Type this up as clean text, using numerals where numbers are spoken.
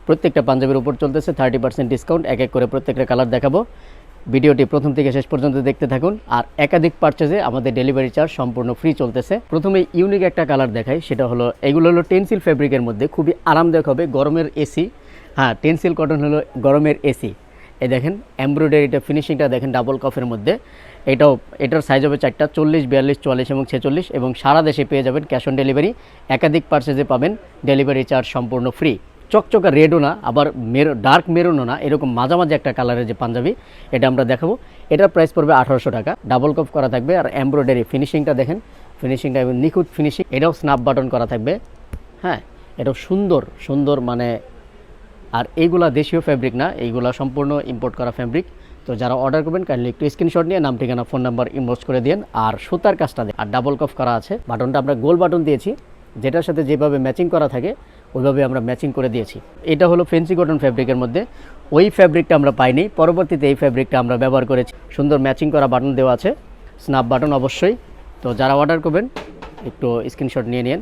প্রত্যেকটা পাঞ্জাবির উপর চলতেছে 30% ডিসকাউন্ট। এক এক করে প্রত্যেকটা কালার দেখাবো। ভিডিওটি প্রথম থেকে শেষ পর্যন্ত দেখতে থাকুন। আর একাধিক পারচেজে আমাদের ডেলিভারি চার্জ সম্পূর্ণ ফ্রি চলতেছে। প্রথমে ইউনিক একটা কালার দেখাই, সেটা হলো এগুলো হলো টেনসিল ফেব্রিকের মধ্যে, খুবই আরামদায়ক হবে। গরমের এসি, হ্যাঁ টেনসিল কটন হলো গরমের এসি। এই দেখেন এমব্রয়ডারিটা ফিনিশিংটা দেখেন ডাবল কফের মধ্যে। এটার সাইজ হবে 4টা, 40, 42, 44 এবং 46, এবং সারা দেশে পেয়ে যাবেন ক্যাশ অন ডেলিভারি। একাধিক পারচেজে পাবেন ডেলিভারি চার্জ সম্পূর্ণ ফ্রি। চকচকা রেডও না, আবার ডার্ক মেরুনও না, এরকম মাঝামাঝি একটা কালারের যে পাঞ্জাবি, এটা আমরা দেখাবো। এটার প্রাইস পড়বে 1800 টাকা। ডাবল কফ করা থাকবে। আর এমব্রয়ডারি ফিনিশিংটা দেখেন, ফিনিশিংটা এবং নিখুঁত ফিনিশিং। এটাও স্ন্যাপ বাটন করা থাকবে। হ্যাঁ, এটাও সুন্দর সুন্দর মানে। আর এইগুলা দেশীয় ফ্যাব্রিক না, এইগুলা সম্পূর্ণ ইম্পোর্ট করা ফ্যাব্রিক। তো যারা অর্ডার করবেন কাইন্ডলি একটু স্ক্রিনশট নিয়ে নাম, ঠিকানা, ফোন নাম্বার ইনবক্স করে দিন। আর সুতার কাজটা আর ডাবল কফ করা আছে। বাটনটা আমরা গোল বাটন দিয়েছি, যেটার সাথে যেভাবে ম্যাচিং করা থাকে ওইভাবে আমরা ম্যাচিং করে দিয়েছি। এটা হলো ফেন্সি কটন ফ্যাব্রিকের মধ্যে। ওই ফ্যাব্রিকটা আমরা পাইনি, পরবর্তীতে এই ফ্যাব্রিকটা আমরা ব্যবহার করেছি। সুন্দর ম্যাচিং করা বাটন দেওয়া আছে, স্ন্যাপ বাটন অবশ্যই। তো যারা অর্ডার করবেন একটু স্ক্রিনশট নিয়ে নিন।